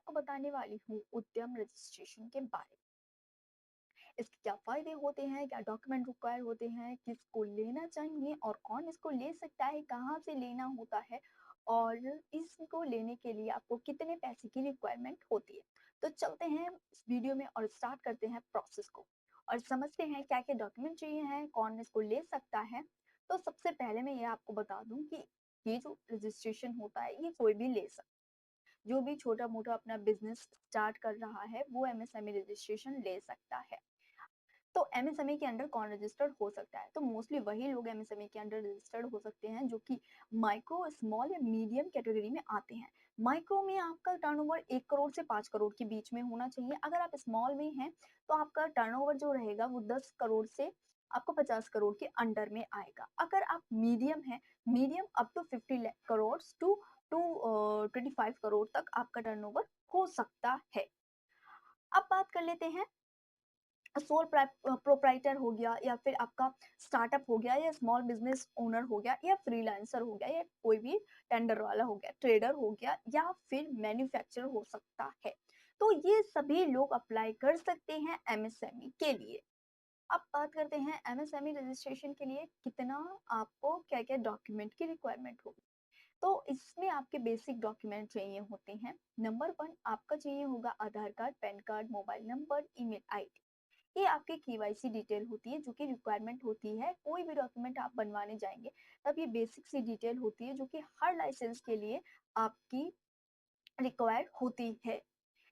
आपको बताने वाली हूँ उद्यम रजिस्ट्रेशन के बारे में। इसके क्या फ़ायदे होते हैं, क्या डॉक्यूमेंट रिक्वायर होते हैं, किसको लेना चाहिए और कौन इसको ले सकता है, कहाँ से लेना होता है और इसको लेने के लिए आपको कितने पैसे की रिक्वायरमेंट होती है। तो चलते हैं इस वीडियो में और स्टार्ट करते हैं प्रोसेस को और समझते हैं क्या-क्या डॉक्यूमेंट चाहिए हैं, कौन इसको ले सकता है। तो सबसे पहले मैं ये आपको बता दूँ कि ये जो रजिस्ट्रेशन होता है, ये कोई भी ले सकता है। जो भी छोटा-मोटा अपना बिज़नेस स्टार्ट कर रहा है, वो एमएसएमई रजिस्ट्रेशन ले सकता है। तो एमएसएमई के अंडर कौन रजिस्टर्ड हो सकता है? तो मोस्टली वही लोग एमएसएमई के अंडर रजिस्टर्ड हो सकते हैं जो कि माइक्रो, स्मॉल या मीडियम कैटेगरी में आते हैं। माइक्रो में आपका टर्नओवर 1 करोड़ से 5 करोड़ के बीच में होना चाहिए। अगर आप स्मॉल में हैं, तो आपका टर्नओवर जो रहेगा वो 10 करोड़ से आपको 50 करोड़ के अंडर में आएगा। अगर आप मीडियम हैं, medium up to 50 lakh crore to 25 crore तक आपका टर्नओवर हो सकता है। अब बात कर लेते हैं सोल प्रोप्राइटर हो गया या फिर आपका स्टार्टअप हो गया या स्मॉल बिजनेस ओनर हो गया या फ्रीलांसर हो गया या कोई भी टेंडर वाला हो गया, ट्रेडर हो गया या फिर मैन्युफैक्चरर हो सकता है। तो ये सभी लोग अप्लाई कर सकते हैं एमएसएमई के लिए। अब बात करते हैं एमएसएमई रजिस्ट्रेशन के लिए कितना आपको क्या-क्या डॉक्यूमेंट की रिक्वायरमेंट होगी। तो इसमें आपके बेसिक डॉक्यूमेंट चाहिए होते हैं। नंबर 1 आपका चाहिए होगा Aadhaar card, PAN card, mobile number, email ID. ये आपकी केवाईसी डिटेल होती है जो कि रिक्वायरमेंट होती है। कोई भी डॉक्यूमेंट आप बनवाने जाएँगे तब ये बेसिक सी डिटेल होती है जो कि हर लाइसेंस के लिए आपकी रिक्वायर्ड होती है।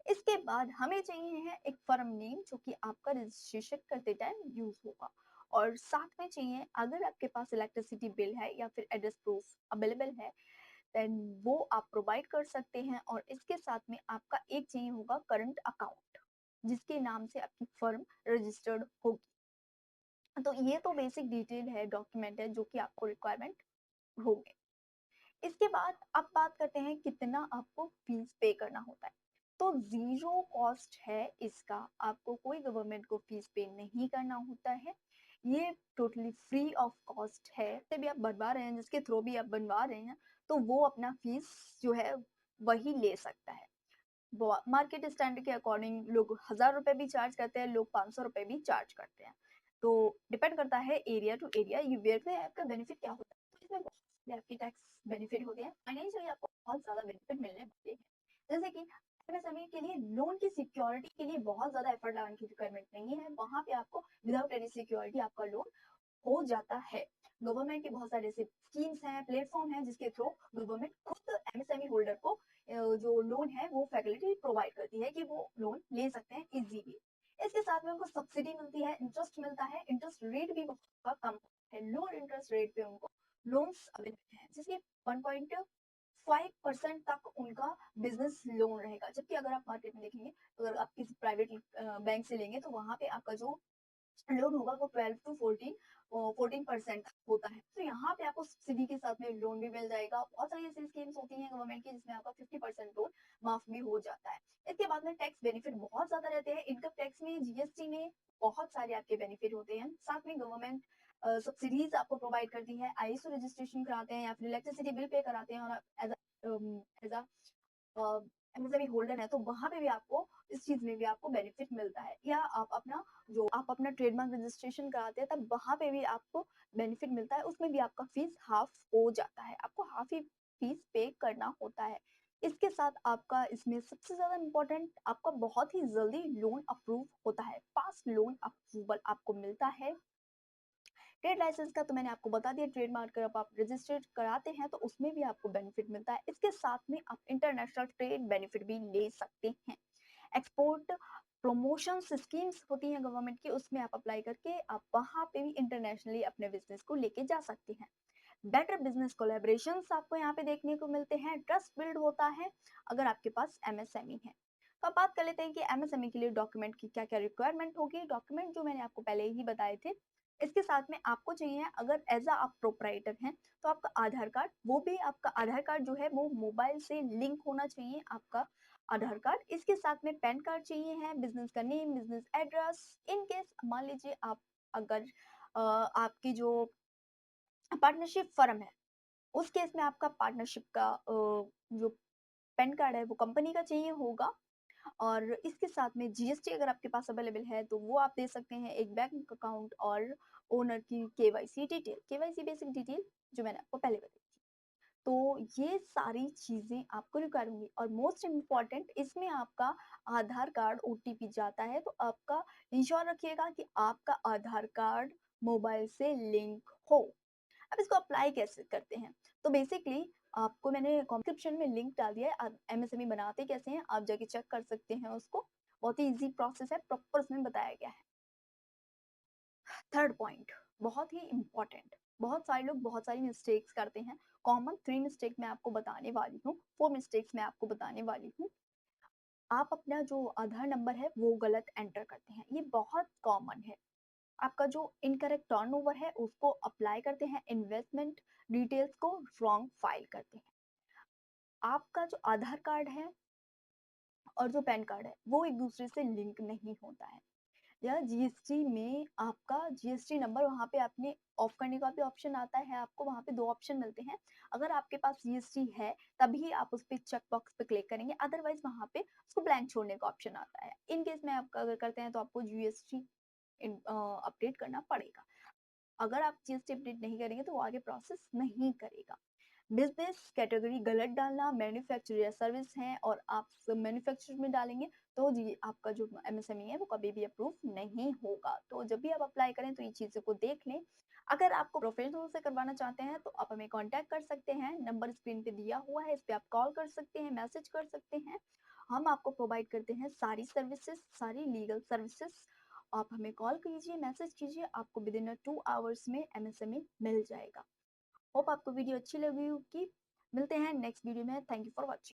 इसके बाद हमें चाहिए है एक फर्म नेम जो कि आपका रजिस्ट्रेशन करते टाइम यूज़ होगा और साथ में चाहिए अगर आपके पास इलेक्ट्रिसिटी बिल है या फिर एड्रेस प्रूफ अवेलेबल है देन वो आप प्रोवाइड कर सकते हैं और इसके साथ में आपका एक चाहिए होगा करंट अकाउंट जिसके नाम से आपकी फर्म रजिस्टर्ड होगी। तो ये तो बेसिक डिटेल है, डॉक्यूमेंट है जो कि आपको रिक्वायरमेंट होंगे। इसके बाद अब बात करते हैं कितना आपको फीस पे करना होता है। तो ज़ीरो कॉस्ट है इसका, आपको कोई गवर्नमेंट को फीस पे नहीं करना होता है। ये टोटली फ्री ऑफ कॉस्ट है। जिससे भी आप बनवा रहे हैं, जिसके थ्रू भी आप बनवा रहे हैं, तो वो अपना फीस जो है वही ले सकता है। मार्केट स्टैंडर्ड के अकॉर्डिंग लोग 1000 रुपए भी चार्ज करते हैं, लोग 500 रुपए भी चार्ज करते हैं। तो डिपेंड करता है एरिया टू एरिया। ये वेयर में आपका बेनिफिट क्या होता है, तो इसमें बहुत सारे आपके टैक्स बेनिफिट होते हैं, फाइनेंशियली आपको बहुत ज्यादा बेनिफिट मिलने वाले हैं। जैसे कि एमएसएमई के लिए लोन की सिक्योरिटी के लिए बहुत ज्यादा एफर्ट लगाने की रिक्वायरमेंट नहीं है, वहां पे आपको विदाउट एनी सिक्योरिटी आपका लोन हो जाता है। गवर्नमेंट के बहुत सारे ऐसे स्कीम्स हैं, प्लेटफॉर्म हैं जिसके थ्रू गवर्नमेंट खुद एमएसएमई होल्डर को जो लोन है वो फैसिलिटी प्रोवाइड करती है कि वो लोन ले सकते हैं इजीली। इसके साथ में उनको सब्सिडी मिलती है, इंटरेस्ट मिलता है, इंटरेस्ट रेट भी बहुत कम है, लो इंटरेस्ट रेट पे उनको लोन्स अवेलेबल हैं जिसके 1.5% तक उनका बिजनेस लोन रहेगा। जबकि अगर आप मार्केट में देखेंगे तो अगर आप किसी प्राइवेट बैंक से लेंगे तो वहां पे आपका जो लोन होगा वो 12 टू 14% होता है। तो यहाँ पे आपको सब्सिडी के साथ में लोन भी मिल जाएगा। बहुत सारी ऐसी स्कीम्स होती हैं गवर्नमेंट की जिसमें आपका 50% लोन माफ भी हो जाता है। इसके बाद में टैक्स बेनिफिट बहुत ज्यादा रहते हैं। इनकम टैक्स में, जीएसटी में बहुत सारे आपके बेनिफिट होते हैं। साथ में गवर्नमेंट सब्सिडीज आपको प्रोवाइड करती है, आईएसओ रजिस्ट्रेशन कराते हैं या फिर इलेक्ट्रिसिटी बिल पे कराते हैं और एज एमएसएमई होल्डर है तो वहां पे भी आपको इस चीज में भी आपको बेनिफिट मिलता है। या आप अपना ट्रेडमार्क रजिस्ट्रेशन कराते हैं तब वहां पे भी आपको बेनिफिट मिलता है, उसमें भी आपका फीस हाफ हो जाता है, आपको हाफ ही फीस पे करना होता है। इसके साथ आपका इसमें सबसे ज्यादा इम्पोर्टेंट आपका बहुत ही जल्दी लोन अप्रूव होता है, फास्ट लोन अप्रूवल आपको मिलता है। ट्रेड लाइसेंस का तो मैंने आपको बता दिया, ट्रेडमार्क जब आप रजिस्टर्ड कराते हैं तो उसमें भी आपको बेनिफिट मिलता है। इसके साथ में आप इंटरनेशनल ट्रेड बेनिफिट भी ले सकते हैं। एक्सपोर्ट प्रमोशन स्कीम्स होती हैं गवर्नमेंट की, उसमें आप अप्लाई करके आप वहां पे भी इंटरनेशनली अपने बिजनेस को लेके जा सकते हैं। बेटर बिजनेस कोलैबोरेशंस आपको यहाँ पे देखने को मिलते हैं, ट्रस्ट बिल्ड होता है अगर आपके पास एमएसएमई है। तो अब बात कर लेते हैं कि एमएसएमई के लिए डॉक्यूमेंट की क्या क्या रिक्वायरमेंट होगी। डॉक्यूमेंट जो मैंने आपको पहले ही बताए थे, इसके साथ में आपको चाहिए अगर एज अ आप प्रोप्राइटर हैं तो आपका आधार कार्ड, वो भी आपका आधार कार्ड जो है वो मोबाइल से लिंक होना चाहिए आपका आधार कार्ड। इसके साथ में पैन कार्ड चाहिए है, बिजनेस का name, business address. In case मान लीजिए आप अगर आपकी जो पार्टनरशिप फर्म है उस केस में आपका पार्टनरशिप का जो पैन कार्ड है वो कंपनी का चाहिए होगा और इसके साथ में जीएसटी अगर आपके पास अवेलेबल है तो वो आप दे सकते हैं, एक बैंक अकाउंट और ओनर की KYC detail, KYC basic detail जो मैंने आपको पहले बताई थी। तो ये सारी चीज़ें आपको रिक्वायर होंगी और मोस्ट इम्पॉर्टेंट इसमें आपका आधार कार्ड ओटीपी जाता है, तो आपका इंश्योर रखिएगा कि आपका आधार कार्ड मोबाइल से लिंक हो। अब इसको अप्लाई कैसे करते हैं? तो बेसिकली आपको मैंने डिस्क्रिप्शन में लिंक डाल दिया है, आप एमएसएमई बनाते कैसे हैं, आप जाके चेक कर सकते हैं उसको। बहुत ही ईज़ी प्रोसेस है, प्रॉपर उसमें बताया गया है। थर्ड पॉइंट बहुत ही इम्पोर्टेंट, बहुत सारे लोग बहुत सारी मिस्टेक्स करते हैं। कॉमन 3 मिस्टेक मैं आपको बताने वाली हूँ, 4 मिस्टेक्स मैं आपको बताने वाली हूँ। आप अपना जो आधार नंबर है वो गलत एंटर करते हैं, ये बहुत कॉमन है। आपका जो इनकरेक्ट टर्नओवर है उसको अप्लाई करते हैं, इन्वेस्टमेंट डिटेल्स को रॉन्ग फाइल करते हैं। आपका जो आधार कार्ड है और जो पैन कार्ड है वो एक दूसरे से लिंक नहीं होता है, या जीएसटी में आपका जीएसटी नंबर वहाँ पे आपने ऑफ करने का भी ऑप्शन आता है, आपको वहाँ पे 2 ऑप्शन मिलते हैं। अगर आपके पास जीएसटी है तभी आप उस पे चेक बॉक्स पे क्लिक करेंगे, अदरवाइज वहाँ पे उसको ब्लैंक छोड़ने का ऑप्शन आता है। इन केस में आप अगर करते हैं तो आपको जीएसटी अपडेट करना पड़ेगा। अगर आप जीएसटी अपडेट नहीं करेंगे तो वो आगे प्रोसेस नहीं करेगा। बिजनेस कैटेगरी गलत डालना, मैन्युफैक्चर या सर्विस है और आप मैन्युफैक्चर में डालेंगे तो जी आपका जो एमएसएमई है वो कभी भी अप्रूव नहीं होगा। तो जब भी आप अप्लाई करें तो ये चीज़ों को देख लें। अगर आपको प्रोफेशनल से करवाना चाहते हैं तो आप हमें कांटेक्ट कर सकते हैं, नंबर स्क्रीन पे दिया हुआ है, इस पे आप कॉल कर सकते हैं, मैसेज कर सकते हैं। हम आपको प्रोवाइड करते हैं सारी सर्विसेज, सारी लीगल सर्विसेज। आप हमें कॉल कीजिए, मैसेज कीजिए, आपको विद इन 2 आवर्स में एमएसएमई मिल जाएगा। होप आपको वीडियो अच्छी लगी होगी। मिलते हैं नेक्स्ट वीडियो में। Thank you for watching.